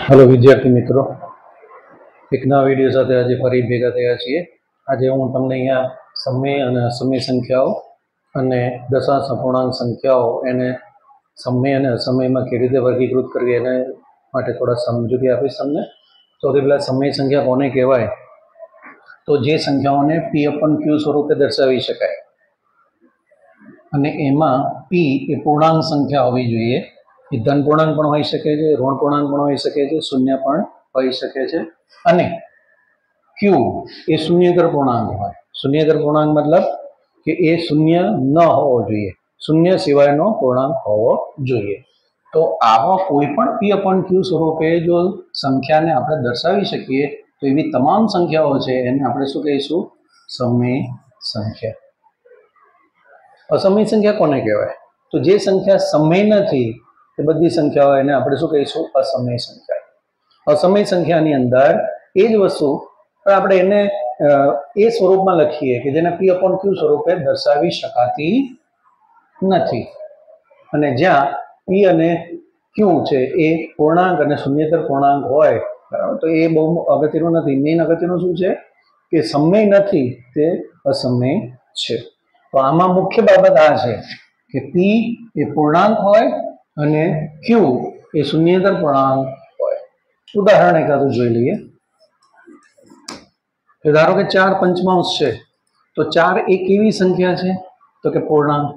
Hello विद्यार्थी मित्रों, एक नवा विडियो साथ आज फरी भेगा थया छीए। आज हूँ तमने अहींया समय और असमय संख्याओं अने दशांश अपूर्णांक संख्याओं एने समय और असमय में केवी रीते वर्गीकृत करवी एने माटे थोड़ा समझूती आपीश तमने। सौथी पहेला समय संख्या कोने कहेवाय? तो जे संख्याओने पी अपन क्यू स्वरूपे दर्शावी शकाय अने एमां पी ए पूर्णांक संख्या होवी जोईए। એ ધન પૂર્ણાંક પણ હોઈ શકે છે, ઋણ પૂર્ણાંક પણ હોઈ શકે છે, શૂન્ય પણ હોઈ શકે છે અને ક્યુ એ શૂન્યેતર પૂર્ણાંક હોય। શૂન્યેતર પૂર્ણાંક મતલબ કે એ શૂન્ય ન હોવો જોઈએ, શૂન્ય સિવાયનો પૂર્ણાંક હોવો જોઈએ। તો આવા કોઈ પણ પી અપોન ક્યુ સ્વરૂપે જો સંખ્યાને આપણે દર્શાવી શકીએ તો એવી તમામ સંખ્યાઓ છે એને આપણે શું કહીશું? સમય સંખ્યા। અસમય સંખ્યા કોને કહેવાય? તો જે સંખ્યા સમય નથી એ બધી સંખ્યાઓ એને આપણે શું કહીશું? અસમય સંખ્યા। અસમય સંખ્યાની અંદર એ જ વસ્તુ આપણે એને એ સ્વરૂપમાં લખીએ કે જેને પી અપોન ક્યુ સ્વરૂપે દર્શાવી શકાતી નથી અને જ્યાં પી અને ક્યુ છે એ પૂર્ણાંક અને શૂન્યેતર પૂર્ણાંક હોય, બરાબર, તો એ બહુ અગત્યનું નથી। મેઇન અગત્યનું શું છે કે સમય નથી તે અસમય છે। તો આમાં મુખ્ય બાબત આ છે કે પી એ પૂર્ણાંક હોય અને ક્યુ એ શૂન્યેતર પૂર્ણાંક હોય। ઉદાહરણ એકાદું જોઈ લઈએ। તો ધારો કે 4 પંચમાંશ છે, તો 4 એ કેવી સંખ્યા છે? તો કે પૂર્ણાંક।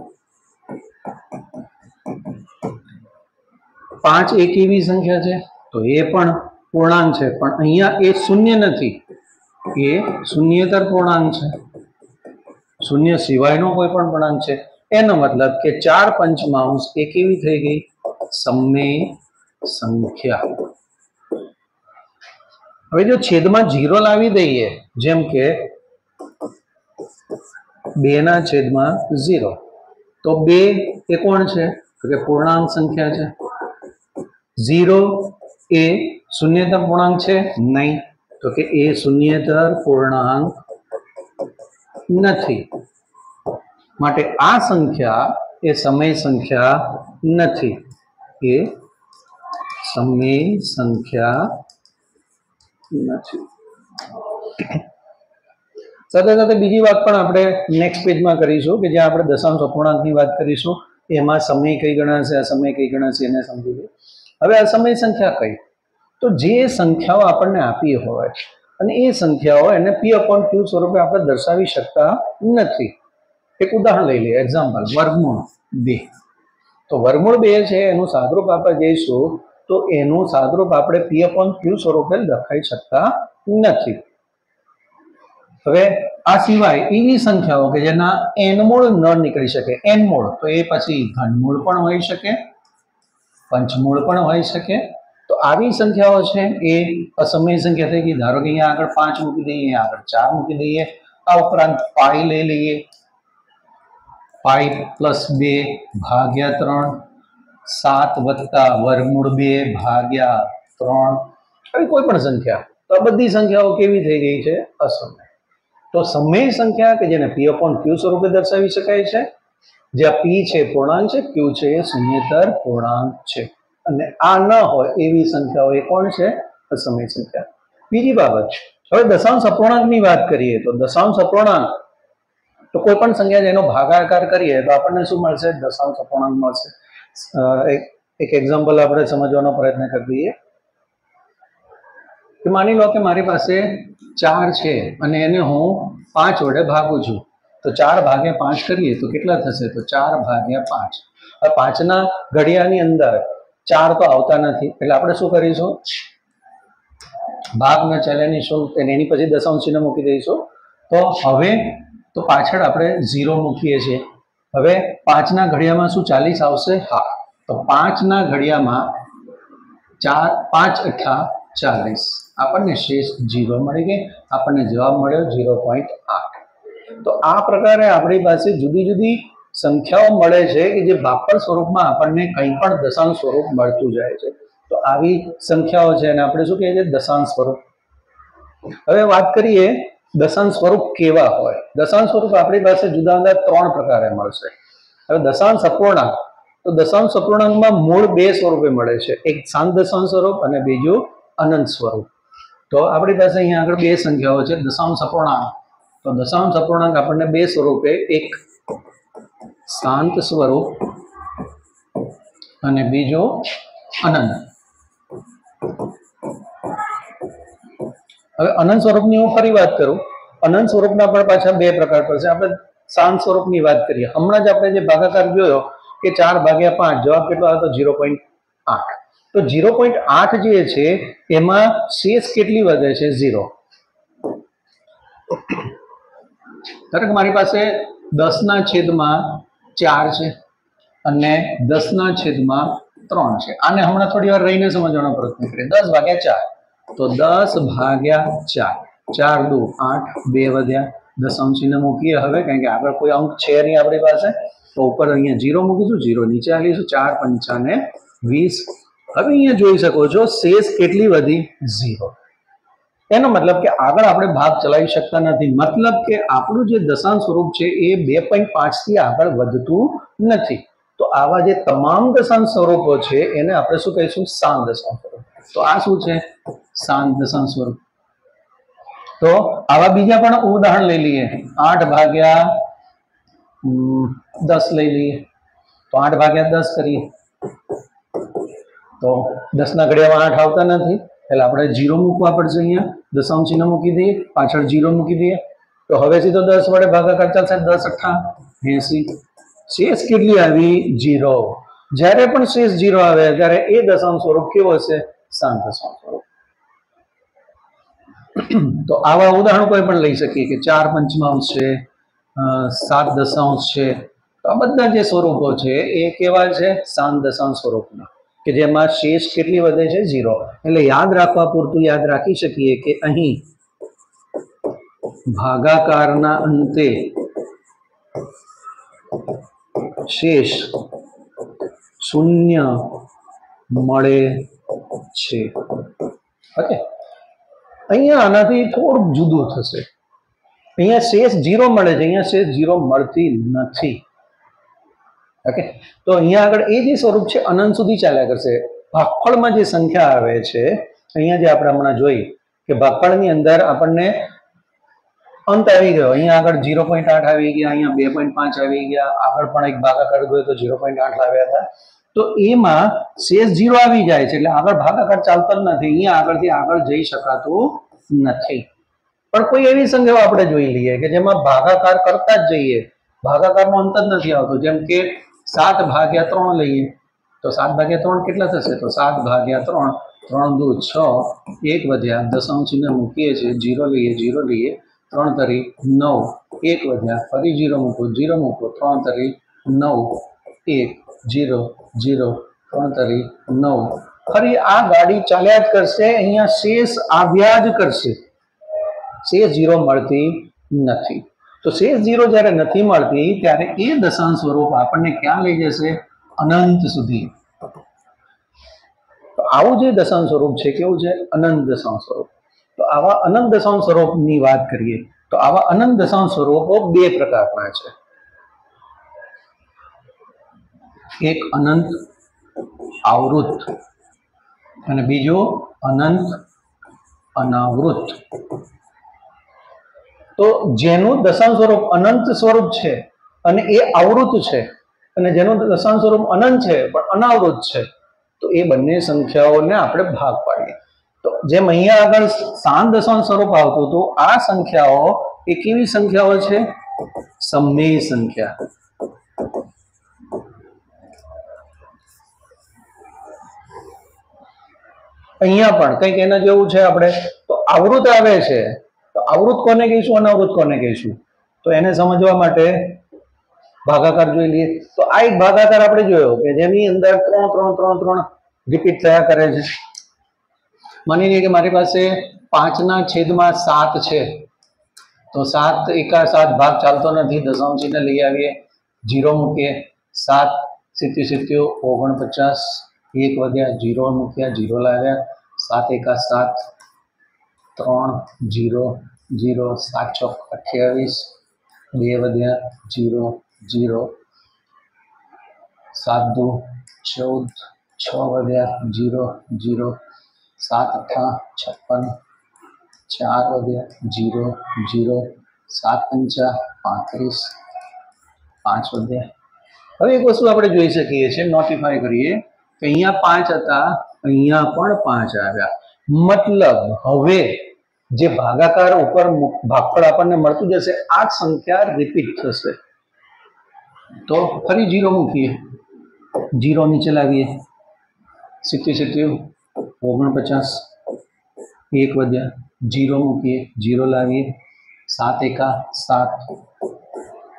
5 એ કેવી સંખ્યા છે? તો એ પણ પૂર્ણાંક છે, પણ અહીંયા એ શૂન્ય નથી, એ શૂન્યેતર પૂર્ણાંક છે, શૂન્ય સિવાયનો કોઈ પણ પૂર્ણાંક છે। એનો મતલબ કે 4 પંચમાંશ એ કેવી થઈ ગઈ? સમય સંખ્યા। હવે જો છેદમાં 0 લાવી દઈએ, જેમ કે 2/0, તો 2 એ કોણ છે? તો કે પૂર્ણાંક સંખ્યા છે। 0 એ શૂન્યેતર પૂર્ણાંક છે? નહીં, તો કે એ શૂન્યેતર પૂર્ણાંક નથી, માટે આ સંખ્યા એ સમય સંખ્યા નથી, એ સમય સંખ્યા નથી। સાથે સાથે બીજી વાત પણ આપણે નેક્સ્ટ પેજમાં કરીશું કે જ્યાં આપણે દશાંશ અપૂર્ણાંકની વાત કરીશું, એમાં સમય કઈ ગણાશે, અસમય કઈ ગણાશે એને સમજીએ। હવે અસમય સંખ્યા કઈ? તો જે સંખ્યાઓ આપણને આપી હોય અને એ સંખ્યાઓ એને પી અપોન ક્યુ સ્વરૂપે આપણે દર્શાવી શકતા નથી। એક ઉદાહરણ લઈ લઈએ, એક્ઝામ્પલ, વર્ગમૂળ 2। તો વર્ગમૂળ 2 છે એનું સાદરૂપ આપણે જઈશું તો એનું સાદરૂપ આપણે પી અપોન ક્યુ સ્વરૂપે લખાઈ શકતા નથી। હવે આ સિવાય એવી સંખ્યાઓ કે જેના એન મૂળ ન નીકળી શકે, એન મૂળ, તો એ પછી ઘનમૂળ પણ હોઈ શકે, પંચમૂળ પણ હોઈ શકે। તો આવી સંખ્યાઓ છે એ અસમય સંખ્યા થઈ ગઈ। ધારો કે અહીંયા આગળ 5 મૂકી દઈએ, અહીંયા આગળ 4 મૂકી દઈએ, આ ઉપરાંત પાઈ લઈ લઈએ, પાઈ પ્લસ 2 ભાગ્યા 3, 7 વત્તા વર્ગમૂળ 2 ભાગ્યા 3, આવી કોઈ પણ સંખ્યા। તો આ બધી સંખ્યાઓ કેવી થઈ ગઈ છે? અસમય। તો સમય સંખ્યા કે જેને પી અપોન ક્યુ સ્વરૂપે દર્શાવી શકાય છે, જ્યાં પી છે પૂર્ણાંક છે, ક્યુ છે એ શૂન્યેતર પૂર્ણાંક છે, અને આ ન હોય એવી સંખ્યાઓ એ કોણ છે? અસમય સંખ્યા। બીજી બાબત, હવે દશાંશ અપૂર્ણાંકની વાત કરીએ તો દશાંશ અપૂર્ણાંક તો કોઈ પણ સંખ્યા જેનો ભાગાકાર કરીએ તો આપણને શું મળશે? દશાંશ અપૂર્ણાંક મળશે। એક એક્ઝામ્પલ આપણે સમજવાનો પ્રયત્ન કરી દઈએ કે માની લો કે મારી પાસે 4 છે અને એને હું 5 વડે ભાગું છું, તો 4 ભાગ્યા 5 કરીએ તો કેટલા થશે? તો 4 ભાગ્યા 5। હવે 5ના ઘડિયાની અંદર 4 તો આવતા નથી, એટલે આપણે શું કરીશું? ભાગ ન ચાલ્યાની શું, એની પછી દશાંશ ચિહ્ન મૂકી દઈશું। તો હવે તો પાછળ આપણે 0 મૂકીએ છીએ। હવે 5ના ઘડિયામાં શું 40 આવશે? હા, તો 5ના ઘડિયામાં 5 × 40, આપણને શેષ 0 મળી ગઈ, આપણને જવાબ મળ્યો 0.8। તો આ પ્રકારે આપણી પાસે જુદી જુદી સંખ્યાઓ મળે છે કે જે ભાગફળ સ્વરૂપમાં આપણને કંઈ પણ દશાંશ સ્વરૂપ મળતું જાય છે। તો આવી સંખ્યાઓ છે અને આપણે શું કહીએ છીએ? દશાંશ સ્વરૂપ। હવે વાત કરીએ દશાંશ સ્વરૂપ કેવા હોય। દશાંશ સ્વરૂપ આપણી પાસે જુદા જુદા 3 પ્રકારે મળશે। હવે દશાંશ અપૂર્ણાંક, તો દશાંશ અપૂર્ણાંકમાં મૂળ 2 સ્વરૂપે મળે છે, એક શાંત દશાંશ સ્વરૂપ અને બીજું અનંત સ્વરૂપ. તો આપણી પાસે અહીંયા આગળ બે સંખ્યાઓ છે દશાંશ અપૂર્ણાંક. તો દશાંશ અપૂર્ણાંક આપણને બે સ્વરૂપે, એક શાંત સ્વરૂપ અને બીજો અનંત. હવે અનંત સ્વરૂપની હું ફરી વાત કરું. અનંત સ્વરૂપના પણ પાછા બે પ્રકાર પડશે. આપણે શાંત સ્વરૂપની વાત કરીએ. હમણાં જ આપણે જે ભાગાકાર જોયો કે 4/5, જવાબ કેટલો આવ્યો? 0.8. તો 0.8 જે છે એમાં શેષ કેટલી વધે છે? 0. ધારો કે મારી પાસે 10/4 છે અને 10/3 છે. આને હમણાં થોડી વાર રહીને સમજવાનો પ્રયત્ન કરીએ. 10/4 તો 10/4, 4 દુ 8, 2 વધ્યા. દશાંશ ચિહ્ન મૂકીએ હવે, કારણ કે આગળ કોઈ અંક છે નહીં આપણી પાસે. તો ઉપર અહીંયા 0 મૂકીશું, 0 નીચે આવીશું. 4 × 5 = 20. હવે અહીંયા જોઈ શકો છો શેષ કેટલી વધી? 0. એનો મતલબ કે આગળ આપણે ભાગ ચલાવી શકતા નથી. મતલબ કે આપણું જે દશાંશ સ્વરૂપ છે એ 2.5 થી આગળ વધતું નથી. તો આવા જે તમામ દશાંશ સ્વરૂપો છે એને આપણે શું કહીશું? શાંત દશાંશ સ્વરૂપ. તો આ શું છે? શાંત દશાંશ સ્વરૂપ. તો આવા બીજા પણ ઉદાહરણ લઈ લઈએ. 8/10 લઈ લઈએ. તો 8/10 કરીએ તો 10 ના ઘડિયામાં 8 આવતા નથી, એટલે આપણે 0 મૂકવા પડશે. અહીંયા દશાંશ ચિહ્ન મૂકી દઈએ, પાછળ 0 મૂકી દઈએ. તો હવે સીધો 10 વડે ભાગાકાર ચાલશે. 10 × 8 = 80. શેષ કેટલી આવી? 0. જ્યારે પણ શેષ 0 આવે ત્યારે એ દશાંશ સ્વરૂપ કેવો હશે? શાંત દશાંશ સ્વરૂપ. તો આવા ઉદાહરણ કોઈ પણ લઈ શકીએ કે 4/5 છે, 7 દશાંશ છે. તો આ બધા જે સ્વરૂપો છે એ કેવા છે? શાંત દશાંશ સ્વરૂપના, કે જેમાં શેષ કેટલી વધે છે? 0. એટલે યાદ રાખવા પૂરતું યાદ રાખી શકીએ કે અહીં ભાગાકારના અંતે શેષ 0 મળે છે. ઓકે, અહીંયા આનાથી થોડુંક જુદું થશે. અહીંયા શેષ 0 મળે છે, અહીંયા શેષ 0 મળતી નથી. ઓકે, તો અહીંયા આગળ એ જે સ્વરૂપ છે અનંત સુધી ચાલ્યા કરશે. ભાગફળમાં જે સંખ્યા આવે છે, અહીંયા જે આપણે હમણાં જોઈ કે ભાગફળની અંદર આપણને અંત આવી ગયો. અહીંયા આગળ 0.8 આવી ગયા, અહીંયા 2.5 આવી ગયા, આગળ પણ એક ભાગાકાર ગયો તો 0.8 લાવ્યા હતા. તો એમાં શેષ 0 આવી જાય છે, એટલે આગળ ભાગાકાર ચાલતો જ નથી. અહીંયા આગળથી આગળ જઈ શકાતું નથી. પણ કોઈ એવી સંખ્યાઓ આપણે જોઈ લઈએ કે જેમાં ભાગાકાર કરતા જ જઈએ, ભાગાકારનો અંત જ નથી આવતો. જેમ કે 7/3 લઈએ તો 7/3 કેટલા થશે? તો 7/3, 3 દુ 6, 1 વધ્યા. દશાંશ ચિહ્ન મૂકીએ છીએ, 0 લઈએ, 0 લઈએ, 3 તરી 9, 1 વધ્યા. ફરી 0 મૂકો, 0 મૂકો, 3 તરી 9, 1, 0, 0, 3 તરી 9. ફરી આ ગાડી ચાલ્યા જ કરશે. અહીંયા શેષ આવ્યા જ કરશે. શેષ 0 મળતી નથી. તો શેષ 0 જ્યારે નથી મળતી ત્યારે એ દશાંશ સ્વરૂપ આપણને ક્યાં લઈ જશે? અનંત સુધી. તો આવું જે દશાંશ સ્વરૂપ છે કેવું છે? અનંત દશાંશ સ્વરૂપ. તો આવા અનંત દશાંશ સ્વરૂપની વાત કરીએ તો આવા અનંત દશાંશ સ્વરૂપો બે પ્રકારના છે. એક અનંત આવૃત અને બીજો અનંત અનાવૃત. તો જેનું દશાંશ સ્વરૂપ અનંત સ્વરૂપ છે અને એ આવૃત છે, અને જેનું દશાંશ સ્વરૂપ અનંત છે પણ અનાવૃત છે, તો એ બંને સંખ્યાઓને આપણે ભાગ પાડીએ. તો જેમ અહીંયા આગળ શાંત દશાંશ સ્વરૂપ આવતું હતું, આ સંખ્યાઓ એ કેવી સંખ્યાઓ છે? સમમેય સંખ્યા. અહીંયા પણ કંઈક એના જેવું છે. આપણે તો આવૃત આવે છે, તો આવૃત કોને કહીશું, અનાવૃત કોને કહીશું? તો એને સમજવા માટે ભાગાકાર જોઈ લઈએ. તો આ એક ભાગાકાર આપણે જોયો કે જેની અંદર 3 3 3 3 રિપીટ થયા કરે છે. માની લઈએ કે મારી પાસે 5/7 છે, તો 7 એકા 7 ભાગ ચાલતો નથી. દશાંશ ચિહ્ન લઈ આવીએ, 0 મૂકીએ, 7 7 49, 1 વધ્યા, 0 મૂક્યા, 0 લાવ્યા, 7 એકા 7, 3 0 0, 7 ચોક 28, 2 વધ્યા, 0 0, 7 દુ 14, 6 વધ્યા, 0 0, 7 અઠ્ઠા 56, 4 વધ્યા 0 0, 7 પંચા 35, 5 વધ્યા. હવે એક વસ્તુ આપણે જોઈ શકીએ છીએ, નોટિફાઈ કરીએ કે અહીંયા 5 હતા, અહીંયા પણ 5 આવ્યા. મતલબ હવે જે ભાગાકાર ઉપર ભાગફળ આપણને મળતું જશે આ જ સંખ્યા રિપીટ થશે. તો ફરી 0 મૂકીએ, 0 નીચે લાવીએ, 70 49, 1 વધ્યા, 0 મૂકીએ, 0 લાવીએ, 7 એકા 7,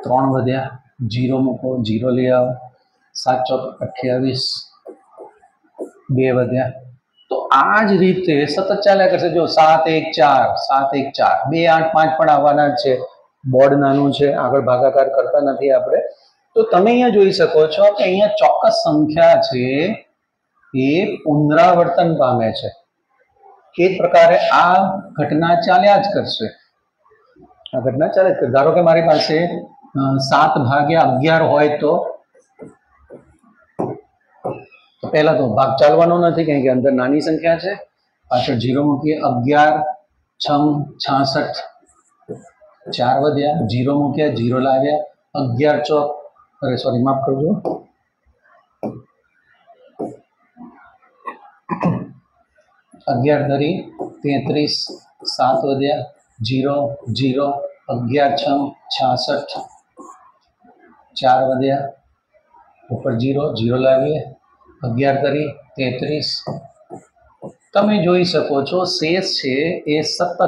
3 વધ્યા, 0 મૂકો, 0 લઈ આવો, 7 ચોક 28, 2 વધ્યા. તો આ જ રીતે સતત ચાલ્યા કરશે. જો 7 1 4, 7 1 4, 2 8 5 પણ આવવાના જ છે. બોર્ડ નાનું છે, આગળ ભાગાકાર કરતા નથી આપણે. તો તમે અહીંયા જોઈ શકો છો કે અહીંયા ચોક્કસ સંખ્યા છે એ પુનરાવર્તન પામે છે. એ પ્રકારે આ ઘટના ચાલ્યા જ કરશે. આ ઘટના ચાલે જ કરશે. ધારો કે મારી પાસે 7/11 હોય તો પહેલા તો ભાગ ચાલવાનો નથી, કારણ કે અંદર નાની સંખ્યા છે. પાછળ 0 મૂકીએ, 11 6 66, 4 વધ્યા, 0 મૂક્યા, 0 લાવ્યા, 11 ચોક, અરે સોરી માફ કરજો, 11 ધરી 33, 7 વધ્યા, 0 0, 11 6 66, 4 વધ્યા, ઉપર 0 0 લાવીએ, 11 કરી 33. તમે જોઈ શકો છો શેષ છે એ સતત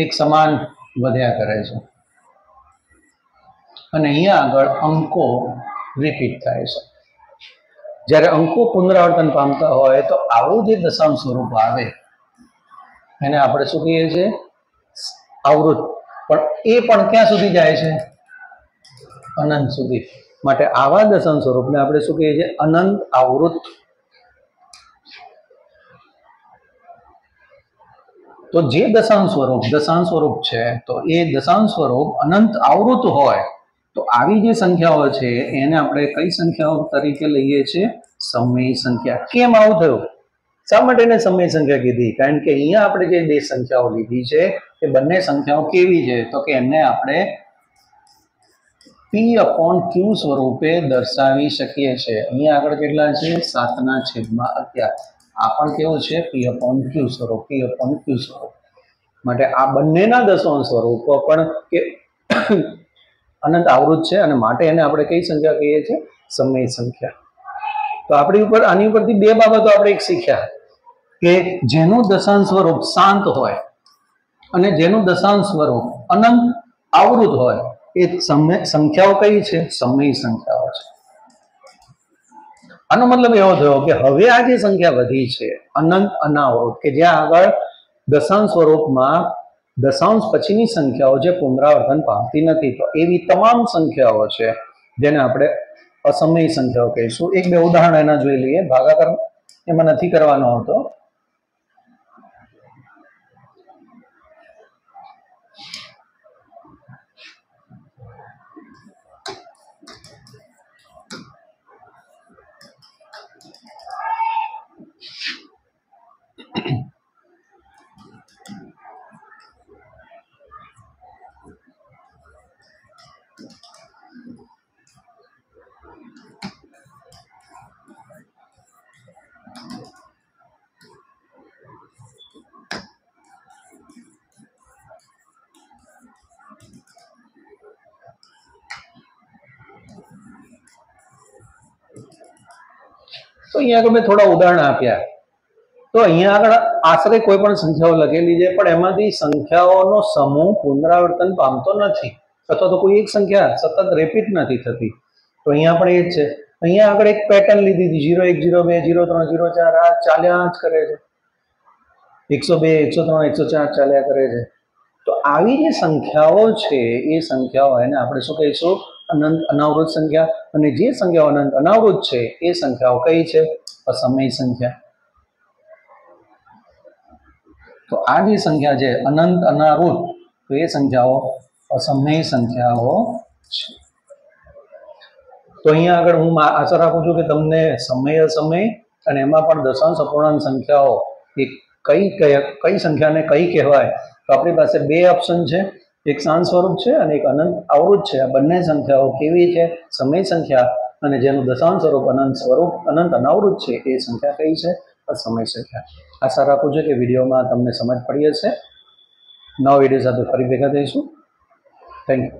એક સમાન વધ્યા કરે છે અને અહીંયા આગળ અંકો રિપીટ થાય છે. જ્યારે અંકો પુનરાવર્તન પામતા હોય તો આવું જે દશાંશ સ્વરૂપ આવે એને આપણે શું કહીએ છીએ? આવૃત. પણ એ પણ ક્યાં સુધી જાય છે? અનંત સુધી. માટે આવા દશાંશ સ્વરૂપને આપણે શું કહીએ છીએ? અનંત આવૃત. તો જે દશાંશ સ્વરૂપ છે તો એ દશાંશ સ્વરૂપ અનંત આવૃત હોય તો આવી જે સંખ્યાઓ છે એને આપણે કઈ સંખ્યાઓ તરીકે લઈએ છીએ? સમય સંખ્યા. કેમ આવું થયું? શા માટે એને સમય સંખ્યા કીધી? કારણ કે અહીંયા આપણે જે બે સંખ્યાઓ લીધી છે એ બંને સંખ્યાઓ કેવી છે? તો કે એને આપણે P/Q સ્વરૂપે દર્શાવી શકીએ છીએ. અહીંયા આગળ કેટલા છે? 7/11. આ પણ કેવું છે? P/Q સ્વરૂપ. P/Q સ્વરૂપ. માટે આ બંનેના દશાંશ સ્વરૂપો પણ કે અનંત આવૃત છે અને માટે એને આપણે કઈ સંખ્યા કહીએ છીએ? સમય સંખ્યા. તો આની ઉપરથી બે બાબતો આપણે એક શીખ્યા કે જેનું દશાંશ સ્વરૂપ શાંત હોય અને જેનું દશાંશ સ્વરૂપ અનંત આવૃત હોય એ સંખ્યાઓ કઈ છે? સમય સંખ્યાઓ છે. આનો મતલબ એવો થયો કે હવે આ જે સંખ્યા વધી છે અનંત અનાવૃત, કે જ્યાં આગળ દશાંશ સ્વરૂપમાં દશાંશ પછીની સંખ્યાઓ જે પુનરાવર્તન પામતી નથી, તો એવી તમામ સંખ્યાઓ છે જેને આપણે અસમય સંખ્યાઓ કહીશું. એક બે ઉદાહરણ એના જોઈ લઈએ. ભાગાકાર એમાં નથી કરવાનો હતો. તો અહીંયા આગળ મેં થોડા ઉદાહરણ આપ્યા. તો અહીંયા આગળ આશરે કોઈ પણ સંખ્યાઓ લખેલી છે પણ એમાંથી સંખ્યાઓનો સમૂહ પુનરાવર્તન પામતો નથી અથવા તો કોઈ એક સંખ્યા સતત રિપીટ નથી થતી. તો અહીંયા પણ એ જ છે. અહીંયા આગળ એક પેટર્ન લીધી હતી 0 1 0 2 0 3 0 4. આ ચાલ્યા જ કરે છે. 102 103 104 ચાલ્યા કરે છે. તો આવી જે સંખ્યાઓ છે એ સંખ્યાઓ એને આપણે શું કહીશું? અનંત અનાવૃત સંખ્યા. અને જે સંખ્યાઓ અનંત અનાવૃત છે એ સંખ્યાઓ કઈ છે? અસમય સંખ્યા. તો આ જે સંખ્યા છે અનંત અનાવૃત, તો એ સંખ્યાઓ અસમય સંખ્યાઓ છે. તો અહીંયા આગળ હું આશા રાખું છું કે તમને સમય અસમય અને એમાં પણ દશાંશ અપૂર્ણાંક સંખ્યાઓ એ કઈ સંખ્યાને કઈ કહેવાય, તો આપણી પાસે બે ઓપ્શન છે, એક શાંત સ્વરૂપ છે અને એક અનંત અવરોધ છે. આ બંને સંખ્યાઓ કેવી છે? સમય સંખ્યા. અને જેનું દશાંશ સ્વરૂપ અનંત અનાવૃત છે એ સંખ્યા કઈ છે? સમય સંખ્યા. આશા રાખું છું કે વિડીયોમાં તમને સમજ પડી હશે. નવા વિડીયો સાથે ફરી ભેગા થઈશું. Thank you.